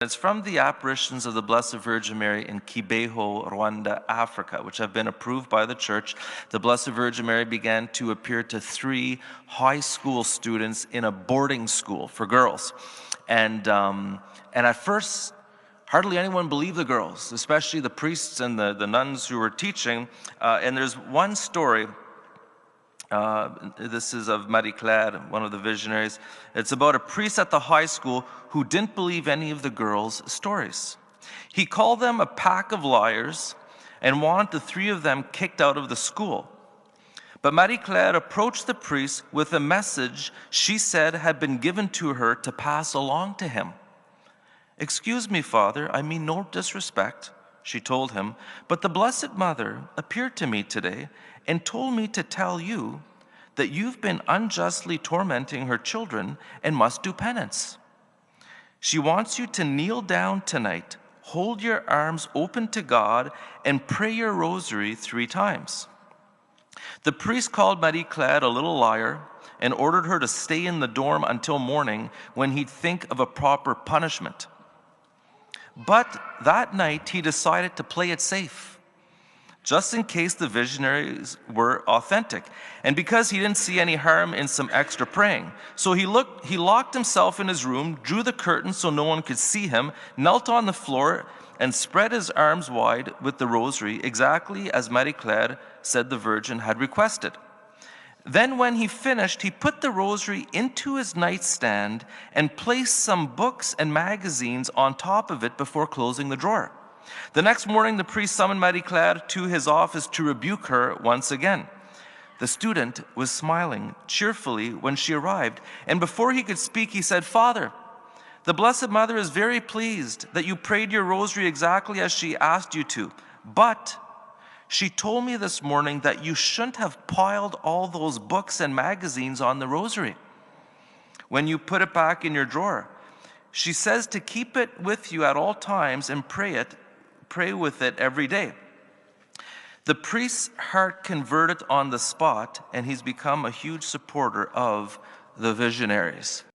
It's from the apparitions of the Blessed Virgin Mary in Kibeho, Rwanda, Africa, which have been approved by the Church. The Blessed Virgin Mary began to appear to 3 high school students in a boarding school for girls. And at first, hardly anyone believed the girls, especially the priests and the nuns who were teaching. And there's one story. This is of Marie Claire, one of the visionaries. It's about a priest at the high school who didn't believe any of the girls' stories. He called them a pack of liars and wanted the 3 of them kicked out of the school. But Marie Claire approached the priest with a message she said had been given to her to pass along to him. "Excuse me, Father, I mean no disrespect," she told him, "but the Blessed Mother appeared to me today and told me to tell you that you've been unjustly tormenting her children and must do penance. She wants you to kneel down tonight, hold your arms open to God, and pray your rosary 3 times. The priest called Marie Claire a little liar and ordered her to stay in the dorm until morning when he'd think of a proper punishment. But that night he decided to play it safe, just in case the visionaries were authentic, and because he didn't see any harm in some extra praying. So he locked himself in his room, drew the curtain so no one could see him, knelt on the floor, and spread his arms wide with the rosary, exactly as Marie Claire said the Virgin had requested. Then when he finished, he put the rosary into his nightstand and placed some books and magazines on top of it before closing the drawer. The next morning, the priest summoned Marie Claire to his office to rebuke her once again. The student was smiling cheerfully when she arrived, and before he could speak, he said, "Father, the Blessed Mother is very pleased that you prayed your rosary exactly as she asked you to, but she told me this morning that you shouldn't have piled all those books and magazines on the rosary when you put it back in your drawer. She says to keep it with you at all times and pray with it every day." The priest's heart converted on the spot, and he's become a huge supporter of the visionaries.